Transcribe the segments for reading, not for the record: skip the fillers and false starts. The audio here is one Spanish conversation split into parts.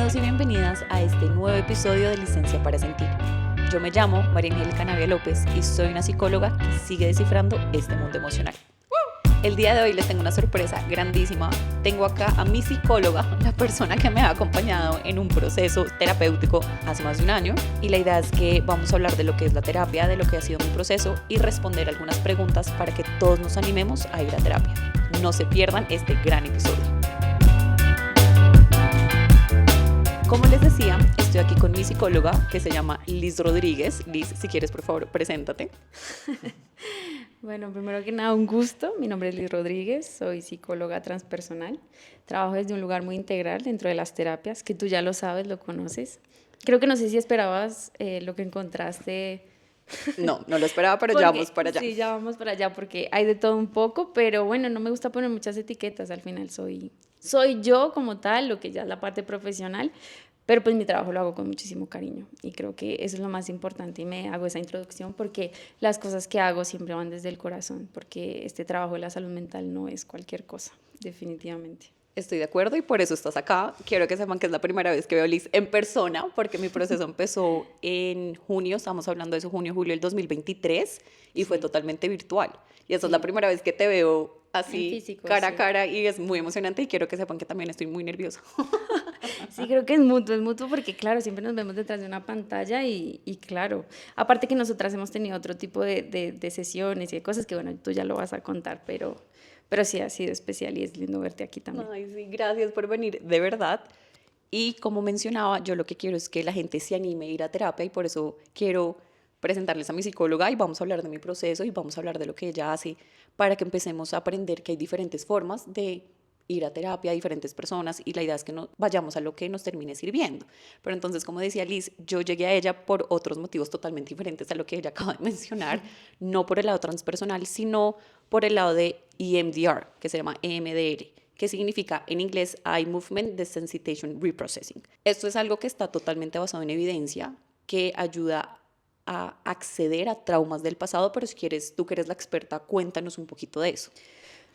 Bienvenidos y bienvenidas a este nuevo episodio de Licencia para Sentir. Yo me llamo María Angélica Navia López y soy una psicóloga que sigue descifrando este mundo emocional. El día de hoy les tengo una sorpresa grandísima. Tengo acá a mi psicóloga, la persona que me ha acompañado en un proceso terapéutico hace más de un año. Y la idea es que vamos a hablar de lo que es la terapia, de lo que ha sido mi proceso y responder algunas preguntas para que todos nos animemos a ir a terapia. No se pierdan este gran episodio. Como les decía, estoy aquí con mi psicóloga que se llama Liz Rodríguez. Liz, si quieres, por favor, preséntate. Bueno, primero que nada, un gusto. Mi nombre es Liz Rodríguez, soy psicóloga transpersonal. Trabajo desde un lugar muy integral dentro de las terapias, que tú ya lo sabes, lo conoces. Creo que no sé si esperabas lo que encontraste. No lo esperaba, pero ya vamos para allá. Sí, ya vamos para allá porque hay de todo un poco, pero bueno, no me gusta poner muchas etiquetas. Al final soy yo como tal, lo que ya es la parte profesional, pero pues mi trabajo lo hago con muchísimo cariño y creo que eso es lo más importante y me hago esa introducción porque las cosas que hago siempre van desde el corazón, porque este trabajo de la salud mental no es cualquier cosa, definitivamente. Estoy de acuerdo y por eso estás acá. Quiero que sepan que es la primera vez que veo a Liz en persona, porque mi proceso empezó en junio, estamos hablando de eso, junio, julio del 2023, y fue totalmente virtual. Y esa es la primera vez que te veo así, físico, cara a cara, y es muy emocionante y quiero que sepan que también estoy muy nerviosa. Sí, creo que es mutuo porque claro, siempre nos vemos detrás de una pantalla y claro, aparte que nosotras hemos tenido otro tipo de sesiones y de cosas que bueno, tú ya lo vas a contar, pero sí ha sido especial y es lindo verte aquí también. Ay, sí, gracias por venir, de verdad. Y como mencionaba, yo lo que quiero es que la gente se anime a ir a terapia y por eso quiero presentarles a mi psicóloga y vamos a hablar de mi proceso y vamos a hablar de lo que ella hace para que empecemos a aprender que hay diferentes formas de ir a terapia a diferentes personas y la idea es que no vayamos a lo que nos termine sirviendo. Pero entonces, como decía Liz, yo llegué a ella por otros motivos totalmente diferentes a lo que ella acaba de mencionar, no por el lado transpersonal, sino por el lado de EMDR, que se llama EMDR, que significa en inglés Eye Movement Desensitization Reprocessing. Esto es algo que está totalmente basado en evidencia, que ayuda a acceder a traumas del pasado, pero si quieres, tú que eres la experta, cuéntanos un poquito de eso.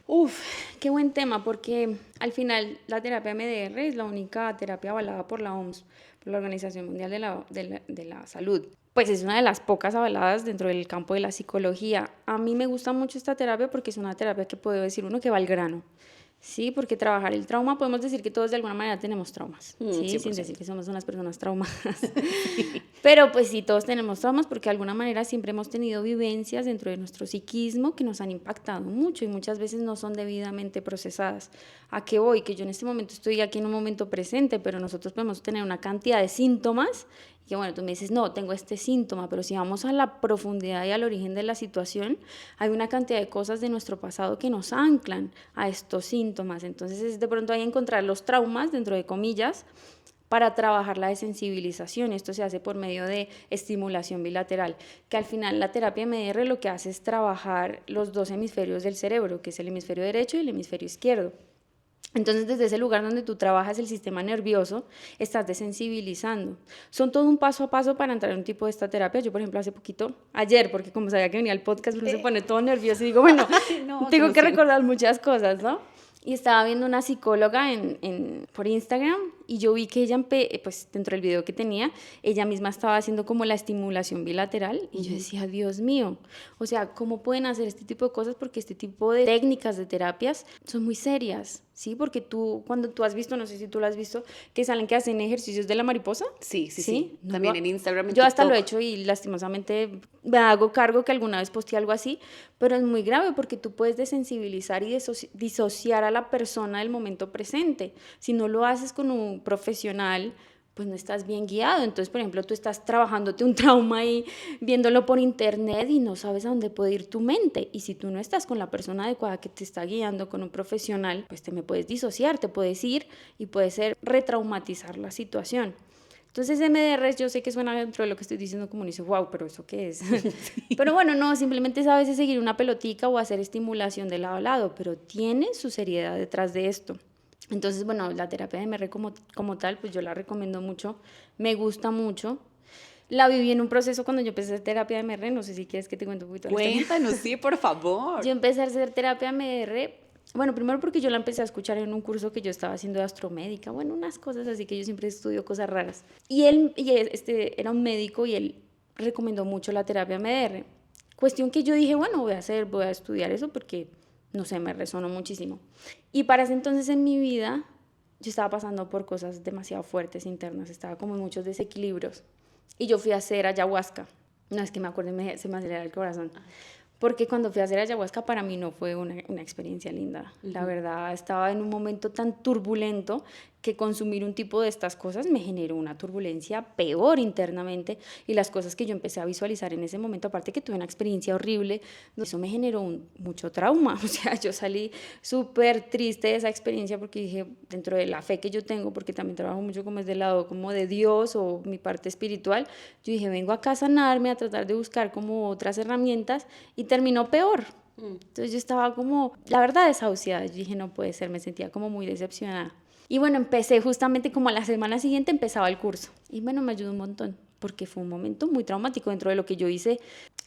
Uf, qué buen tema, porque al final la terapia MDR es la única terapia avalada por la OMS, por la Organización Mundial de la Salud. Pues es una de las pocas avaladas dentro del campo de la psicología. A mí me gusta mucho esta terapia porque es una terapia que puedo decir uno que va al grano. Sí, porque trabajar el trauma, podemos decir que todos de alguna manera tenemos traumas, ¿sí? Sin decir que somos unas personas traumadas. Pero pues sí, todos tenemos traumas porque de alguna manera siempre hemos tenido vivencias dentro de nuestro psiquismo que nos han impactado mucho y muchas veces no son debidamente procesadas. ¿A qué voy? Que yo en este momento estoy aquí en un momento presente, pero nosotros podemos tener una cantidad de síntomas y que bueno, tú me dices, no, tengo este síntoma, pero si vamos a la profundidad y al origen de la situación, hay una cantidad de cosas de nuestro pasado que nos anclan a estos síntomas. Entonces, de pronto hay que encontrar los traumas, dentro de comillas, para trabajar la desensibilización. Esto se hace por medio de estimulación bilateral, que al final la terapia MDR lo que hace es trabajar los dos hemisferios del cerebro, que es el hemisferio derecho y el hemisferio izquierdo. Entonces, desde ese lugar donde tú trabajas el sistema nervioso, estás desensibilizando. Son todo un paso a paso para entrar en un tipo de esta terapia. Yo, por ejemplo, hace poquito, ayer, porque como sabía que venía el podcast, uno se pone todo nervioso y digo, bueno, tengo que recordar muchas cosas, ¿no? Y estaba viendo una psicóloga por Instagram y yo vi que ella, pues dentro del video que tenía, ella misma estaba haciendo como la estimulación bilateral y yo decía, Dios mío, o sea, ¿cómo pueden hacer este tipo de cosas? Porque este tipo de técnicas de terapias son muy serias, ¿sí? Porque cuando tú has visto, no sé si tú lo has visto, que salen que hacen ejercicios de la mariposa. Sí. También en Instagram, en yo hasta TikTok. lo he hecho y lastimosamente me hago cargo que alguna vez posteé algo así, pero es muy grave porque tú puedes desensibilizar y disociar a la persona del momento presente. Si no lo haces con un profesional, pues no estás bien guiado. Entonces, por ejemplo, tú estás trabajándote un trauma y viéndolo por internet y no sabes a dónde puede ir tu mente. Y si tú no estás con la persona adecuada que te está guiando, con un profesional, pues te me puedes disociar, te puedes ir y puede ser retraumatizar la situación. Entonces, MDR, yo sé que suena dentro de lo que estoy diciendo como dice, wow, pero ¿eso qué es? Sí. Pero bueno, no, simplemente es a veces seguir una pelotica o hacer estimulación de lado a lado, pero tiene su seriedad detrás de esto. Entonces, bueno, la terapia de MR como tal, pues yo la recomiendo mucho, me gusta mucho. La viví en un proceso cuando yo empecé a hacer terapia de MR, no sé si quieres que te cuente un poquito. Cuéntanos, sí, por favor. Yo empecé a hacer terapia MR Bueno, primero porque yo la empecé a escuchar en un curso que yo estaba haciendo de astromédica, bueno, unas cosas así que yo siempre estudio cosas raras. Este era un médico y él recomendó mucho la terapia MDR. Cuestión que yo dije, bueno, voy a estudiar eso porque, no sé, me resonó muchísimo. Y para ese entonces en mi vida, yo estaba pasando por cosas demasiado fuertes internas, estaba como en muchos desequilibrios. Y yo fui a hacer ayahuasca. No, es que me acuerdo, se me acelera el corazón. Porque cuando fui a hacer ayahuasca para mí no fue una experiencia linda. La verdad, estaba en un momento tan turbulento que consumir un tipo de estas cosas me generó una turbulencia peor internamente, y las cosas que yo empecé a visualizar en ese momento, aparte que tuve una experiencia horrible, eso me generó mucho trauma. O sea, yo salí súper triste de esa experiencia porque dije, dentro de la fe que yo tengo, porque también trabajo mucho como es del lado como de Dios o mi parte espiritual, yo dije, vengo acá a sanarme, a tratar de buscar como otras herramientas, y terminó peor. Entonces yo estaba como, la verdad, desahuciada. Yo dije, no puede ser, me sentía como muy decepcionada. Y bueno, empecé justamente como a la semana siguiente empezaba el curso. Y bueno, me ayudó un montón, porque fue un momento muy traumático dentro de lo que yo hice.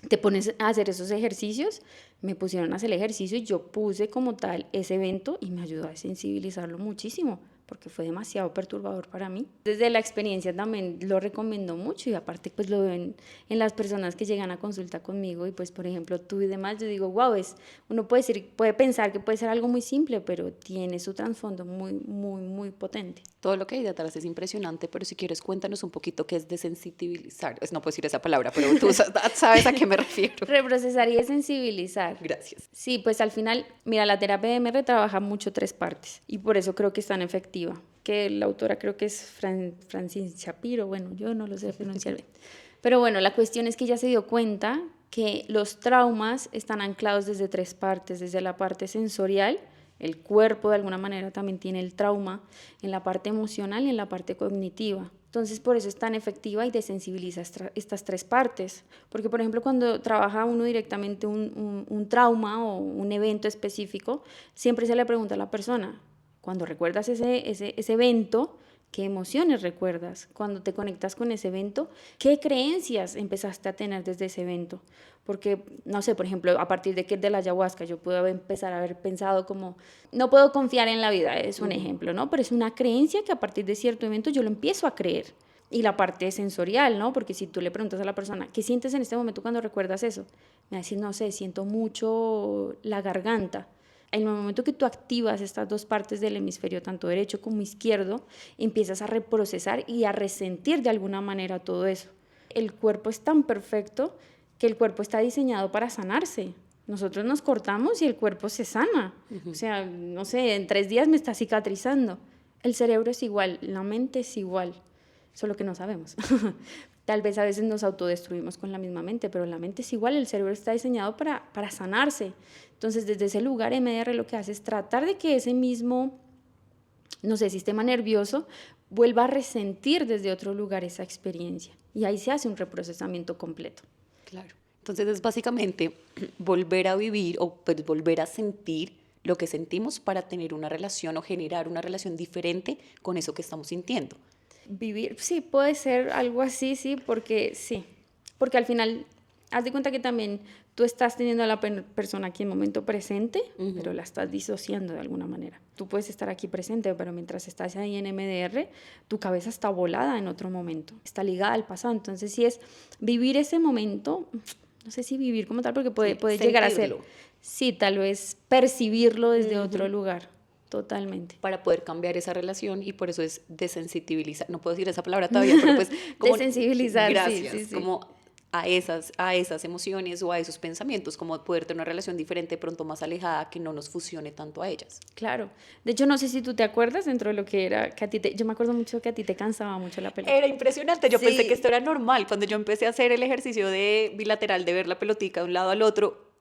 Te pones a hacer esos ejercicios, me pusieron a hacer el ejercicio y yo puse como tal ese evento y me ayudó a sensibilizarlo muchísimo, porque fue demasiado perturbador para mí. Desde la experiencia también lo recomiendo mucho, y aparte pues lo veo en las personas que llegan a consulta conmigo, y pues por ejemplo tú y demás, yo digo, wow, uno puede pensar que puede ser algo muy simple, pero tiene su trasfondo muy, muy, muy potente. Todo lo que hay detrás es impresionante, pero si quieres cuéntanos un poquito qué es desensibilizar. No puedo decir esa palabra, pero tú sabes a qué me refiero. Reprocesar y desensibilizar. Gracias. Sí, pues al final, mira, la terapia de MR trabaja mucho tres partes y por eso creo que es tan efectiva. Que la autora creo que es Francine Shapiro, bueno, yo no lo sé pronunciar bien. Pero bueno, la cuestión es que ella se dio cuenta que los traumas están anclados desde tres partes, desde la parte sensorial, el cuerpo de alguna manera también tiene el trauma, en la parte emocional y en la parte cognitiva. Entonces, por eso es tan efectiva y desensibiliza estas tres partes. Porque, por ejemplo, cuando trabaja uno directamente un trauma o un evento específico, siempre se le pregunta a la persona, cuando recuerdas ese evento, ¿qué emociones recuerdas? Cuando te conectas con ese evento, ¿qué creencias empezaste a tener desde ese evento? Porque, no sé, por ejemplo, a partir de la ayahuasca, yo puedo empezar a haber pensado como, no puedo confiar en la vida, es un ejemplo, ¿no? Pero es una creencia que a partir de cierto evento yo lo empiezo a creer. Y la parte sensorial, ¿no? Porque si tú le preguntas a la persona, ¿qué sientes en este momento cuando recuerdas eso? Me va a decir, no sé, siento mucho la garganta. En el momento que tú activas estas dos partes del hemisferio, tanto derecho como izquierdo, empiezas a reprocesar y a resentir de alguna manera todo eso. El cuerpo es tan perfecto que el cuerpo está diseñado para sanarse. Nosotros nos cortamos y el cuerpo se sana. O sea, no sé, en 3 días me está cicatrizando. El cerebro es igual, la mente es igual, solo que no sabemos. Tal vez a veces nos autodestruimos con la misma mente, pero la mente es igual, el cerebro está diseñado para sanarse. Entonces, desde ese lugar, MDR lo que hace es tratar de que ese mismo, no sé, sistema nervioso vuelva a resentir desde otro lugar esa experiencia. Y ahí se hace un reprocesamiento completo. Claro. Entonces es básicamente volver a vivir o pues volver a sentir lo que sentimos para tener una relación o generar una relación diferente con eso que estamos sintiendo. Vivir, sí, puede ser algo así, sí, porque al final, haz de cuenta que también tú estás teniendo a la persona aquí en momento presente, pero la estás disociando de alguna manera. Tú puedes estar aquí presente, pero mientras estás ahí en MDR, tu cabeza está volada en otro momento, está ligada al pasado. Entonces, si es vivir ese momento, no sé si vivir como tal, porque puede llegar a ser, sí, tal vez percibirlo desde otro lugar. Totalmente. Para poder cambiar esa relación, y por eso es desensibilizar, no puedo decir esa palabra todavía, pero pues como desensibilizar, gracias, sí. como a esas emociones o a esos pensamientos, como poder tener una relación diferente, pronto más alejada, que no nos fusione tanto a ellas. Claro. De hecho, no sé si tú te acuerdas dentro de lo que era, yo me acuerdo mucho que a ti te cansaba mucho la pelota. Era impresionante, yo pensé que esto era normal. Cuando yo empecé a hacer el ejercicio de bilateral, de ver la pelotica de un lado al otro,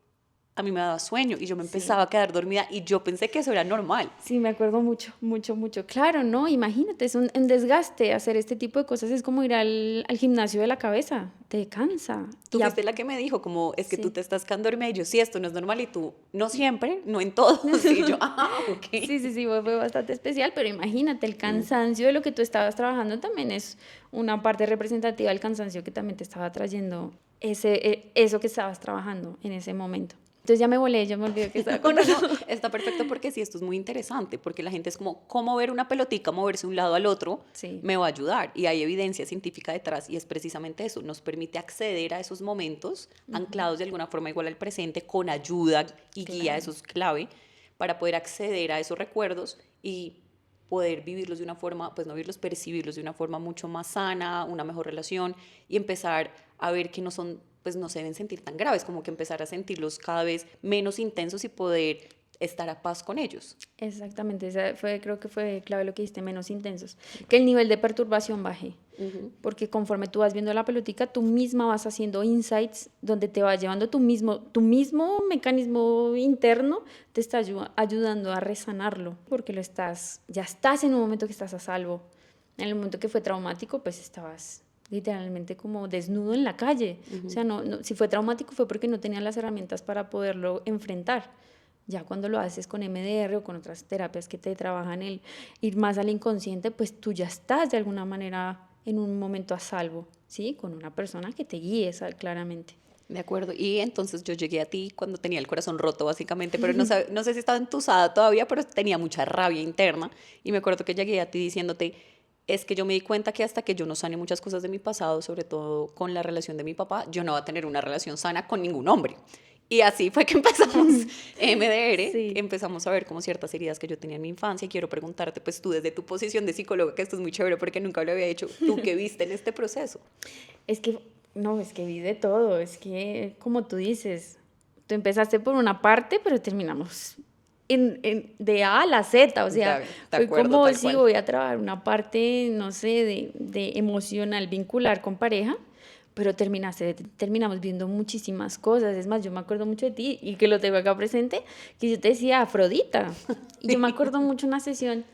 a mí me daba sueño y yo me empezaba a quedar dormida y yo pensé que eso era normal. Sí, me acuerdo mucho. Claro, ¿no? Imagínate, es un desgaste hacer este tipo de cosas, es como ir al gimnasio de la cabeza, te cansa. Tú fuiste la que me dijo, como, es que tú te estás quedando dormida, y yo, sí, esto no es normal, y tú, no siempre, no en todo. Y yo, ok. Sí, fue bastante especial, pero imagínate, el cansancio de lo que tú estabas trabajando también es una parte representativa del cansancio que también te estaba trayendo eso que estabas trabajando en ese momento. Entonces ya me volé, ya me olvidé que estaba No, no, contando. no, está perfecto porque sí, esto es muy interesante, porque la gente es como, ¿cómo ver una pelotica moverse de un lado al otro Sí. me va a ayudar? Y hay evidencia científica detrás y es precisamente eso, nos permite acceder a esos momentos anclados de alguna forma igual al presente, con ayuda y guía, Claro. eso es clave, para poder acceder a esos recuerdos y poder vivirlos de una forma, pues no vivirlos, percibirlos de una forma mucho más sana, una mejor relación y empezar a ver que no son, pues no se deben sentir tan graves, como que empezar a sentirlos cada vez menos intensos y poder estar a paz con ellos. Exactamente, creo que fue clave lo que dijiste, menos intensos. Que el nivel de perturbación baje. Porque conforme tú vas viendo la pelotica, tú misma vas haciendo insights donde te va llevando tu mismo mecanismo interno, te está ayudando a resanarlo, porque ya estás en un momento que estás a salvo. En el momento que fue traumático, pues estabas literalmente como desnudo en la calle. O sea, si fue traumático fue porque no tenías las herramientas para poderlo enfrentar. Ya cuando lo haces con MDR o con otras terapias que te trabajan el ir más al inconsciente, pues tú ya estás de alguna manera en un momento a salvo, ¿sí? Con una persona que te guíe claramente. De acuerdo. Y entonces yo llegué a ti cuando tenía el corazón roto, básicamente, pero no sé si estaba entusada todavía, pero tenía mucha rabia interna. Y me acuerdo que llegué a ti diciéndote, es que yo me di cuenta que hasta que yo no sane muchas cosas de mi pasado, sobre todo con la relación de mi papá, yo no voy a tener una relación sana con ningún hombre. Y así fue que empezamos MDR, Sí. empezamos a ver como ciertas heridas que yo tenía en mi infancia y quiero preguntarte, pues tú desde tu posición de psicóloga, que esto es muy chévere porque nunca lo había hecho, ¿tú qué viste en este proceso? Es que, no, es que vi de todo, es que, como tú dices, tú empezaste por una parte, pero terminamos de A a la Z, o sea, De fue acuerdo, como tal si cual. voy a trabajar una parte, no sé, de emocional vincular con pareja, pero terminamos viendo muchísimas cosas. Es más, yo me acuerdo mucho de ti y que lo tengo acá presente, que yo te decía Afrodita. Y yo me acuerdo mucho una sesión,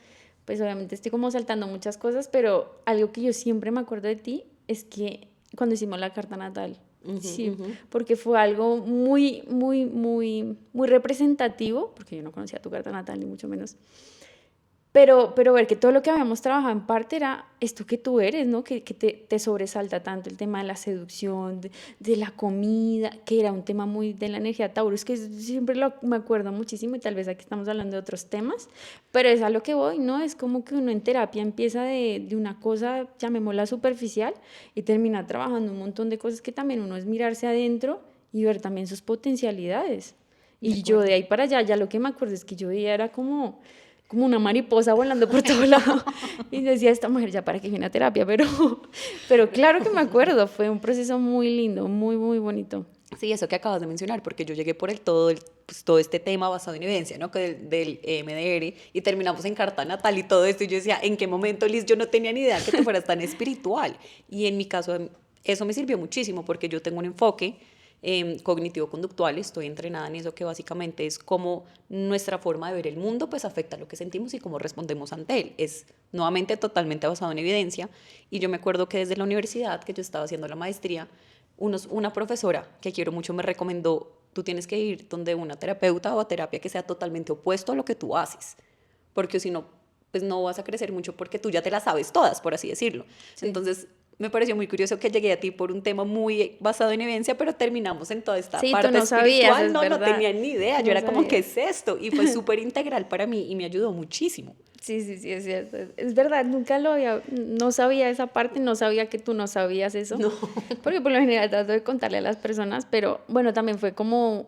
pues obviamente estoy como saltando muchas cosas, pero algo que yo siempre me acuerdo de ti es que cuando hicimos la carta natal, Ujú, sí, ujú. porque fue algo muy, muy, muy, muy representativo, porque yo no conocía tu carta natal, ni mucho menos, pero ver que todo lo que habíamos trabajado en parte era esto que tú eres, ¿no? Que te sobresalta tanto el tema de la seducción, de la comida, que era un tema muy de la energía Taurus, que siempre me acuerdo muchísimo y tal vez aquí estamos hablando de otros temas, pero es a lo que voy, ¿no? Es como que uno en terapia empieza de una cosa, llamémosla superficial, y termina trabajando un montón de cosas que también uno es mirarse adentro y ver también sus potencialidades. De Y yo de acuerdo. ahí para allá, ya lo que me acuerdo es que yo veía era como una mariposa volando por todo lado. Y decía, esta mujer ya para que viene a terapia, pero claro que me acuerdo, fue un proceso muy lindo, muy, muy bonito. Sí, eso que acabas de mencionar, porque yo llegué por pues, todo este tema basado en evidencia, ¿no? Que del MDR y terminamos en carta natal y todo esto. Y yo decía, ¿en qué momento, Liz? Yo no tenía ni idea que te fueras tan espiritual. Y en mi caso, eso me sirvió muchísimo porque yo tengo un enfoque cognitivo-conductual, estoy entrenada en eso que básicamente es cómo nuestra forma de ver el mundo pues afecta lo que sentimos y cómo respondemos ante él. Es nuevamente totalmente basado en evidencia y yo me acuerdo que desde la universidad que yo estaba haciendo la maestría, una profesora que quiero mucho me recomendó, tú tienes que ir donde una terapeuta o a terapia que sea totalmente opuesto a lo que tú haces, porque si no, pues no vas a crecer mucho porque tú ya te las sabes todas, por así decirlo. Sí. Entonces, me pareció muy curioso que llegué a ti por un tema muy basado en evidencia, pero terminamos en toda esta Sí, tú parte no sabías, espiritual. es No, no verdad. tenía ni idea. Tú Yo no era como, ¿qué sabías. es esto? Y fue súper integral para mí y me ayudó muchísimo. Sí, sí, sí, es cierto. Es verdad, no sabía esa parte, no sabía que tú no sabías eso, No. porque por lo general trato de contarle a las personas, pero bueno, también fue como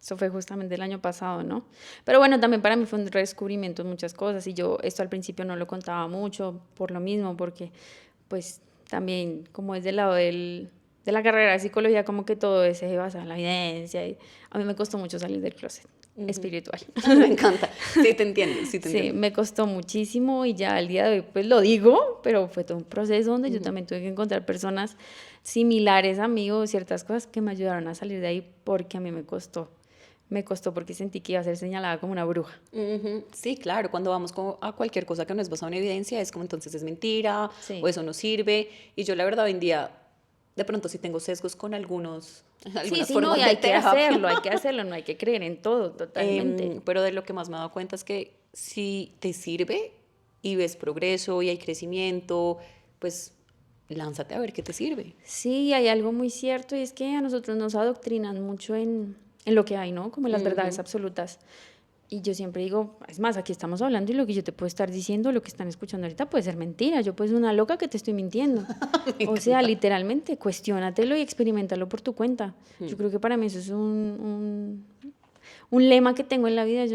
eso fue justamente el año pasado, ¿no? Pero bueno, también para mí fue un redescubrimiento de muchas cosas y yo esto al principio no lo contaba mucho por lo mismo, porque pues también como es del lado de la carrera de psicología, como que todo se basa en la evidencia y a mí me costó mucho salir del closet espiritual. Me encanta. Sí, te entiendo, sí, te Sí, entiendo. me costó muchísimo y ya al día de hoy pues lo digo, pero fue todo un proceso donde yo también tuve que encontrar personas similares, amigos, ciertas cosas que me ayudaron a salir de ahí porque a mí me costó. Me costó porque sentí que iba a ser señalada como una bruja. Ujú. Sí, claro, cuando vamos a cualquier cosa que no es basada en evidencia, es como entonces es mentira o Sí. eso no sirve. Y yo la verdad hoy en día, de pronto sí tengo sesgos con Sí, algunas sí, no, y formas de terapia. hay que hacerlo, no hay que creer en todo, totalmente. Pero de lo que más me he dado cuenta es que si te sirve y ves progreso y hay crecimiento, pues lánzate a ver qué te sirve. Sí, hay algo muy cierto y es que a nosotros nos adoctrinan mucho en lo que hay, ¿no? Como en las verdades absolutas. Y yo siempre digo, es más, aquí estamos hablando y lo que yo te puedo estar diciendo, lo que están escuchando ahorita puede ser mentira. Yo puedo ser una loca que te estoy mintiendo. O sea, literalmente, cuestiónatelo y experimentalo por tu cuenta. Yo creo que para mí eso es un lema que tengo en la vida.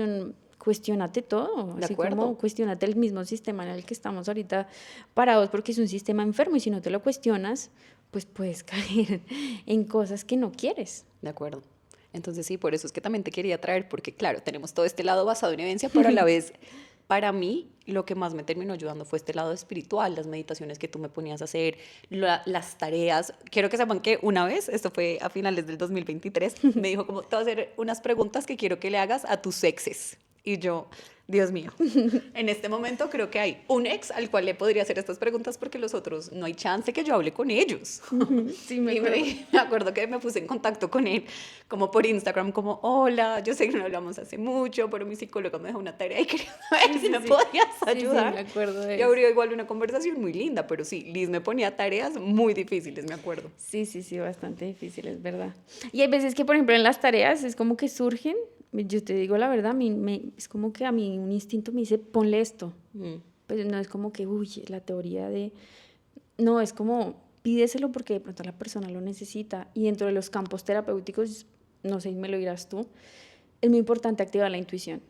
Cuestiónate todo, De así acuerdo. como cuestiónate el mismo sistema en el que estamos ahorita parados, porque es un sistema enfermo y si no te lo cuestionas, pues puedes caer en cosas que no quieres. De acuerdo. Entonces sí, por eso es que también te quería traer, porque claro, tenemos todo este lado basado en evidencia, pero a la vez, para mí, lo que más me terminó ayudando fue este lado espiritual, las meditaciones que tú me ponías a hacer, las tareas. Quiero que sepan que una vez, esto fue a finales del 2023, me dijo como, te voy a hacer unas preguntas que quiero que le hagas a tus exes. Y yo, Dios mío, en este momento creo que hay un ex al cual le podría hacer estas preguntas porque los otros no hay chance que yo hable con ellos. Sí, me Y acuerdo. me acuerdo que me puse en contacto con él, como por Instagram, como, hola, yo sé que no hablamos hace mucho, pero mi psicóloga me dejó una tarea y quería saber si Sí, me sí. podías Sí, sí, ayudar. me acuerdo de Y eso. abrió igual una conversación muy linda, pero sí, Liz me ponía tareas muy difíciles, me acuerdo. Sí, sí, sí, bastante difícil, es verdad. Y hay veces que, por ejemplo, en las tareas es como que surgen, yo te digo la verdad, es como que a mí un instinto me dice, ponle esto. Pues no es como que, uy, la teoría de... No, es como, pídeselo porque de pronto la persona lo necesita. Y dentro de los campos terapéuticos, no sé, me lo dirás tú, es muy importante activar la intuición.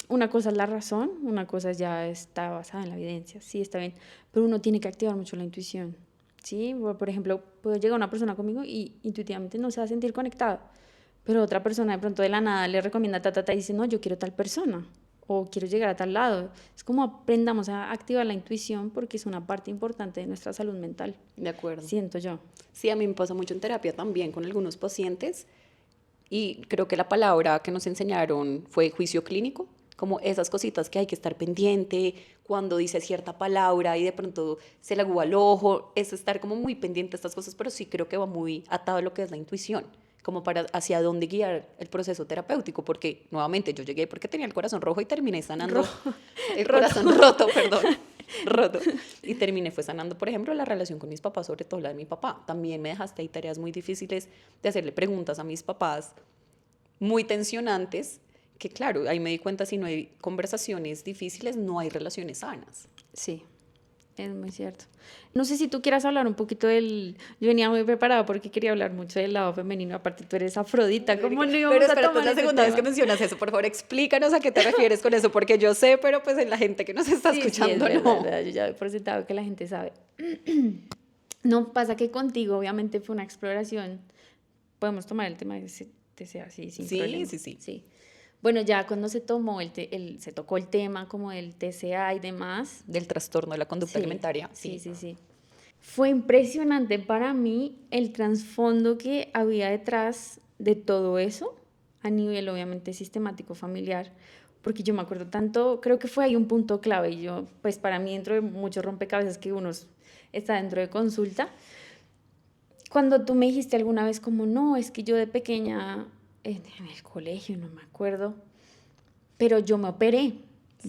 Una cosa es la razón, una cosa ya está basada en la evidencia, sí, está bien, pero uno tiene que activar mucho la intuición, ¿sí? Por ejemplo, puede llegar una persona conmigo y intuitivamente no se va a sentir conectada, pero otra persona de pronto de la nada le recomienda y dice, no, yo quiero tal persona o quiero llegar a tal lado. Es como aprendamos a activar la intuición porque es una parte importante de nuestra salud mental, De acuerdo. siento yo. Sí, a mí me pasa mucho en terapia también con algunos pacientes y creo que la palabra que nos enseñaron fue juicio clínico, como esas cositas que hay que estar pendiente cuando dice cierta palabra y de pronto se le agua al ojo, es estar como muy pendiente de estas cosas, pero sí creo que va muy atado a lo que es la intuición, como para hacia dónde guiar el proceso terapéutico, porque nuevamente yo llegué porque tenía el corazón rojo y terminé sanando el Roto. corazón roto, perdón, roto. Y terminé fue sanando, por ejemplo, la relación con mis papás, sobre todo la de mi papá. También me dejaste ahí tareas muy difíciles de hacerle preguntas a mis papás, muy tensionantes, que claro, ahí me di cuenta, si no hay conversaciones difíciles, no hay relaciones sanas. Sí, es muy cierto. No sé si tú quieras hablar un poquito del... Yo venía muy preparada porque quería hablar mucho del lado femenino. Aparte, tú eres Afrodita. ¿Cómo no íbamos Pero a espérate, es tomar la ese segunda vez que tema? mencionas eso. Por favor, explícanos a qué te refieres con eso, porque yo sé, pero pues en la gente que nos está Sí, sí, es escuchando verdad, no. es verdad. Yo ya doy por sentado que la gente sabe. No, pasa que contigo obviamente fue una exploración. Podemos tomar el tema de TCA así, sin Sí, problema. sí, sí. Sí. Bueno, ya cuando se tomó se tocó el tema como del TCA y demás. Del trastorno de la conducta Sí, alimentaria, sí, sí. sí, sí. Fue impresionante para mí el trasfondo que había detrás de todo eso, a nivel obviamente sistemático familiar, porque yo me acuerdo tanto, creo que fue ahí un punto clave, y yo, pues para mí dentro de muchos rompecabezas que uno está dentro de consulta, cuando tú me dijiste alguna vez como, no, es que yo de pequeña, en el colegio, no me acuerdo, pero yo me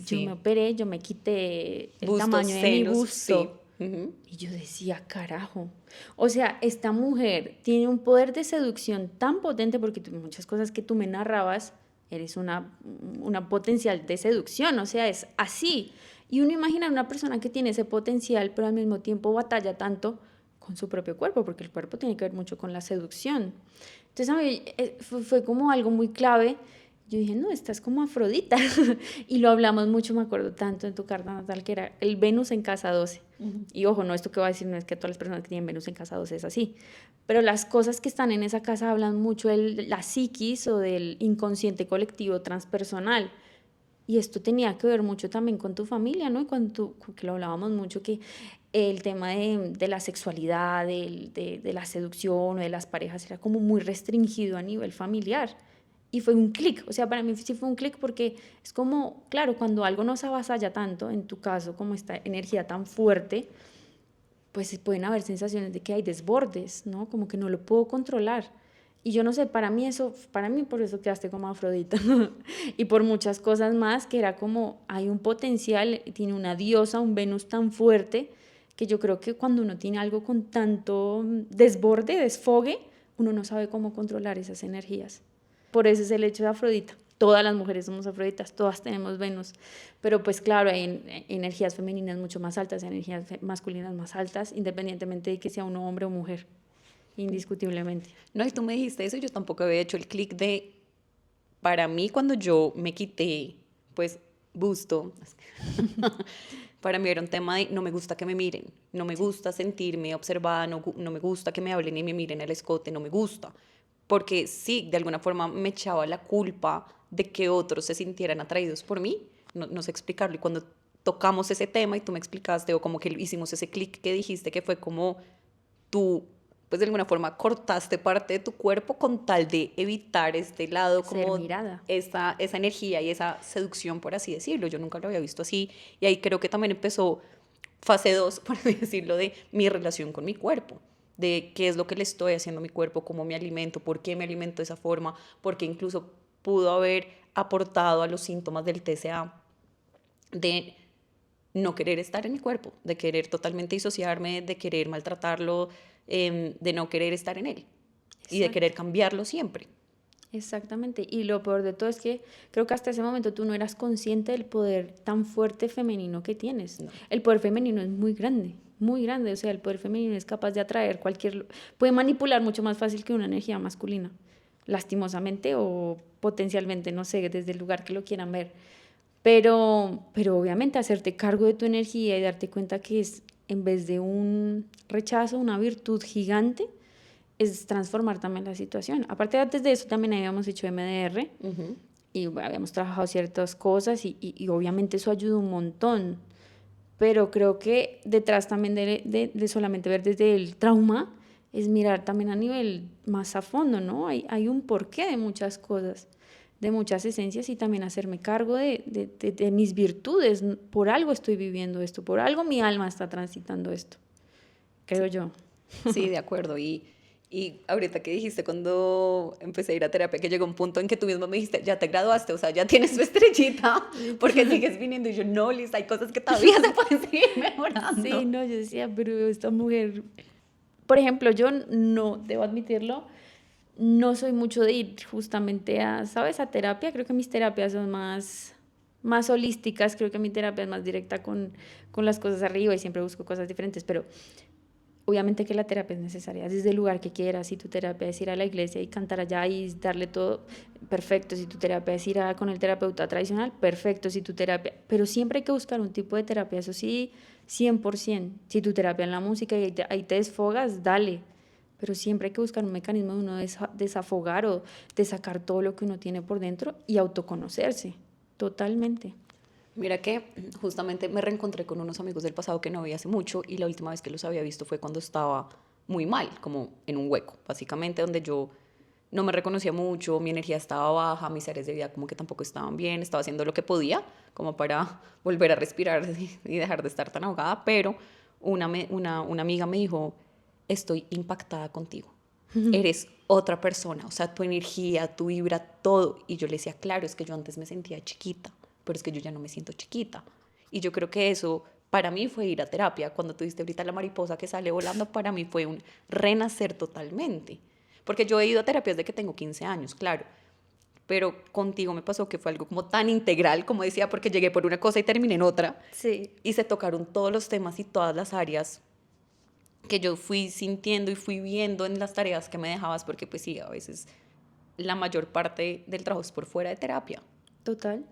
Sí. operé, yo me quité el Bustos, tamaño de mi senos, sí. busto. Y yo decía, carajo. O sea, esta mujer tiene un poder de seducción tan potente porque muchas cosas que tú me narrabas, eres una potencial de seducción, o sea, es así. Y uno imagina a una persona que tiene ese potencial, pero al mismo tiempo batalla tanto con su propio cuerpo, porque el cuerpo tiene que ver mucho con la seducción. Entonces a mí fue como algo muy clave. Yo dije, no, esta es como Afrodita. Y lo hablamos mucho, me acuerdo tanto en tu carta natal, que era el Venus en casa 12. Y ojo, no, esto que voy a decir no es que todas las personas que tienen Venus en casa 12 es así. Pero las cosas que están en esa casa hablan mucho de la psiquis o del inconsciente colectivo transpersonal. Y esto tenía que ver mucho también con tu familia, ¿no? Y que lo hablábamos mucho, que el tema de la sexualidad, de la seducción o de las parejas era como muy restringido a nivel familiar. Y fue un clic, o sea, para mí sí fue un clic porque es como, claro, cuando algo nos avasalla tanto, en tu caso, como esta energía tan fuerte, pues pueden haber sensaciones de que hay desbordes, ¿no? Como que no lo puedo controlar. Y yo no sé, para mí por eso quedaste como Afrodita. Y por muchas cosas más, que era como, hay un potencial, tiene una diosa, un Venus tan fuerte, que yo creo que cuando uno tiene algo con tanto desborde, desfogue, uno no sabe cómo controlar esas energías. Por eso es el hecho de Afrodita. Todas las mujeres somos afroditas, todas tenemos Venus, pero pues claro, hay energías femeninas mucho más altas, energías masculinas más altas, independientemente de que sea uno hombre o mujer, indiscutiblemente. No, y tú me dijiste eso y yo tampoco había hecho el clic de, para mí cuando yo me quité, pues, busto, para mí era un tema de no me gusta que me miren, no me gusta sentirme observada, no me gusta que me hablen y me miren el escote, no me gusta. Porque sí, de alguna forma me echaba la culpa de que otros se sintieran atraídos por mí, no sé explicarlo. Y cuando tocamos ese tema y tú me explicaste, o como que hicimos ese clic que dijiste que fue como tú, pues de alguna forma cortaste parte de tu cuerpo con tal de evitar este lado, Ser como mirada. esa energía y esa seducción, por así decirlo. Yo nunca lo había visto así. Y ahí creo que también empezó fase 2 por así decirlo, de mi relación con mi cuerpo, de qué es lo que le estoy haciendo a mi cuerpo, cómo me alimento, por qué me alimento de esa forma, porque incluso pudo haber aportado a los síntomas del TCA, de no querer estar en mi cuerpo, de querer totalmente disociarme, de querer maltratarlo, de no querer estar en él y de querer Exacto. cambiarlo siempre. Exactamente. Y lo peor de todo es que creo que hasta ese momento tú no eras consciente del poder tan fuerte femenino que tienes. No. El poder femenino es muy grande, muy grande. O sea, el poder femenino es capaz de atraer puede manipular mucho más fácil que una energía masculina, lastimosamente o potencialmente, no sé, desde el lugar que lo quieran ver. Pero obviamente hacerte cargo de tu energía y darte cuenta que es, en vez de un rechazo, una virtud gigante, es transformar también la situación. Aparte, antes de eso también habíamos hecho MDR y bueno, habíamos trabajado ciertas cosas y obviamente eso ayuda un montón. Pero creo que detrás también de solamente ver desde el trauma es mirar también a nivel más a fondo, ¿no? Hay un porqué de muchas cosas, de muchas esencias y también hacerme cargo de mis virtudes. Por algo estoy viviendo esto, por algo mi alma está transitando esto, creo yo. Sí, de acuerdo. Y ahorita que dijiste cuando empecé a ir a terapia, que llegó un punto en que tú mismo me dijiste, ya te graduaste, o sea, ya tienes tu estrellita, porque sigues viniendo. Y yo, no, Liz, hay cosas que todavía se pueden seguir Sí, mejorando. no, yo decía, pero esta mujer, por ejemplo, yo no, debo admitirlo, no soy mucho de ir justamente a, ¿sabes? A terapia. Creo que mis terapias son más holísticas, creo que mi terapia es más directa con las cosas arriba y siempre busco cosas diferentes, pero obviamente que la terapia es necesaria, desde el lugar que quieras. Si tu terapia es ir a la iglesia y cantar allá y darle todo, perfecto. Si tu terapia es ir con el terapeuta tradicional, perfecto. Si tu terapia, pero siempre hay que buscar un tipo de terapia, eso sí, 100%. Si tu terapia es la música y ahí te desfogas, dale. Pero siempre hay que buscar un mecanismo de uno desafogar o de sacar todo lo que uno tiene por dentro y autoconocerse, totalmente. Mira que justamente me reencontré con unos amigos del pasado que no veía hace mucho y la última vez que los había visto fue cuando estaba muy mal, como en un hueco, básicamente donde yo no me reconocía mucho, mi energía estaba baja, mis áreas de vida como que tampoco estaban bien, estaba haciendo lo que podía como para volver a respirar y dejar de estar tan ahogada, pero una amiga me dijo, estoy impactada contigo, eres otra persona, o sea, tu energía, tu vibra, todo. Y yo le decía, claro, es que yo antes me sentía chiquita, pero es que yo ya no me siento chiquita. Y yo creo que eso para mí fue ir a terapia. Cuando tuviste ahorita la mariposa que sale volando, para mí fue un renacer totalmente. Porque yo he ido a terapia desde que tengo 15 años, claro. Pero contigo me pasó que fue algo como tan integral, como decía, porque llegué por una cosa y terminé en otra. Sí. Y se tocaron todos los temas y todas las áreas que yo fui sintiendo y fui viendo en las tareas que me dejabas, porque pues sí, a veces la mayor parte del trabajo es por fuera de terapia. Total.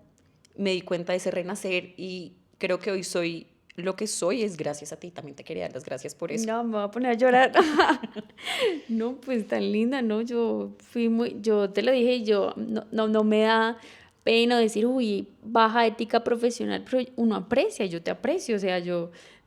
Me di cuenta de ese renacer y creo que hoy soy lo que soy es gracias a ti. También te quería dar las gracias por eso. No, me voy a poner a llorar. No, pues tan linda, ¿no? Yo te lo dije y yo, no me da pena decir, uy, baja ética profesional, pero uno aprecia, yo te aprecio, o sea,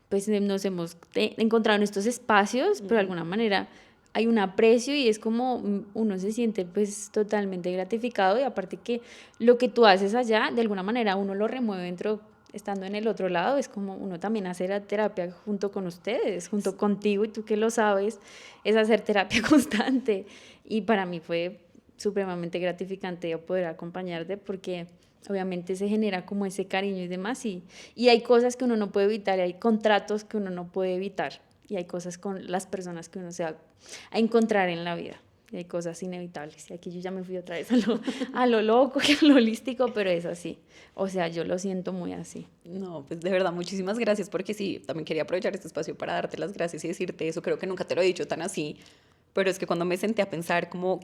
pues nos hemos encontrado en estos espacios, pero de alguna manera hay un aprecio y es como uno se siente pues totalmente gratificado y aparte que lo que tú haces allá, de alguna manera uno lo remueve dentro, estando en el otro lado, es como uno también hacer la terapia junto con ustedes, junto contigo y tú que lo sabes, es hacer terapia constante y para mí fue supremamente gratificante poder acompañarte porque obviamente se genera como ese cariño y demás y hay cosas que uno no puede evitar y hay contratos que uno no puede evitar y hay cosas con las personas que uno se va a encontrar en la vida. y hay cosas inevitables. Y aquí yo ya me fui otra vez a lo loco, a lo holístico, pero es así. O sea, yo lo siento muy así. No, pues de verdad, muchísimas gracias porque sí, también quería aprovechar este espacio para darte las gracias y decirte eso. Creo que nunca te lo he dicho tan así, pero es que cuando me senté a pensar como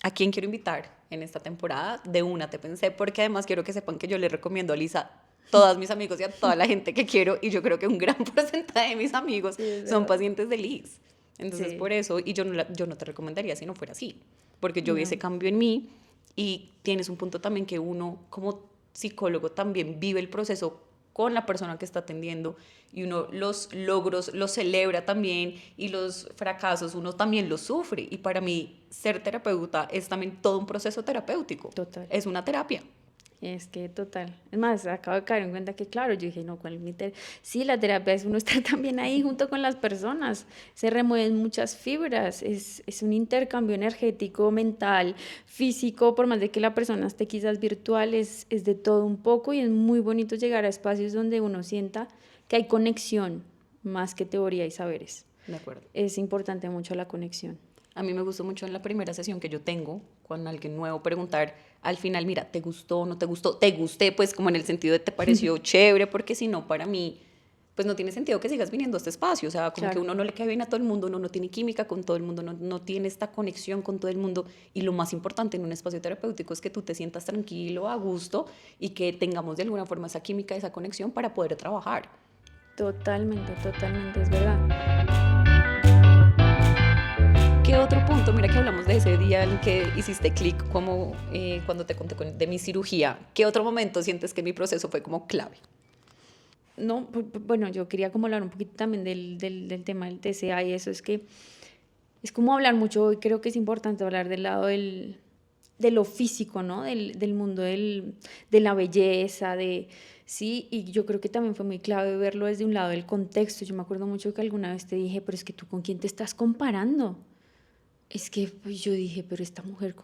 a quién quiero invitar en esta temporada, de una te pensé porque además quiero que sepan que yo le recomiendo a Lisa a todos mis amigos y a toda la gente que quiero y yo creo que un gran porcentaje de mis amigos Sí, es son verdad. pacientes de Liz. Entonces Sí, por eso, y yo no te recomendaría si no fuera así, porque yo vi ese no, cambio en mí y tienes un punto también que uno como psicólogo también vive el proceso con la persona que está atendiendo y uno los logros los celebra también y los fracasos uno también los sufre y para mí ser terapeuta es también todo un proceso terapéutico, total. es una terapia. Es que total. Es más, acabo de caer en cuenta que, claro, yo dije, no, ¿cuál es mi terapia? Sí, la terapia es uno estar también ahí junto con las personas. Se remueven muchas fibras. Es un intercambio energético, mental, físico, por más de que la persona esté quizás virtual, es de todo un poco y es muy bonito llegar a espacios donde uno sienta que hay conexión más que teoría y saberes. De acuerdo. Es importante mucho la conexión. A mí me gustó mucho en la primera sesión que yo tengo con alguien nuevo preguntar al final, mira, ¿te gustó o no te gustó? ¿Te gusté? Pues como en el sentido de te pareció chévere, porque si no, para mí, pues no tiene sentido que sigas viniendo a este espacio. O sea, como que Claro. uno no le cae bien a todo el mundo, uno no tiene química con todo el mundo, no tiene esta conexión con todo el mundo. Y lo más importante en un espacio terapéutico es que tú te sientas tranquilo, a gusto y que tengamos de alguna forma esa química, esa conexión para poder trabajar. Totalmente, totalmente, es verdad. ¿Qué otro punto? Mira que hablamos de ese día en que hiciste clic como cuando te conté de mi cirugía. ¿Qué otro momento sientes que mi proceso fue como clave? No, bueno, yo quería como hablar un poquito también del tema del TCA y eso, es que es como hablar mucho, y creo que es importante hablar del lado de lo físico, ¿no? Del mundo de la belleza, sí, y yo creo que también fue muy clave verlo desde un lado del contexto. Yo me acuerdo mucho que alguna vez te dije, pero es que tú con quién te estás comparando. Es que pues, yo dije, pero esta mujer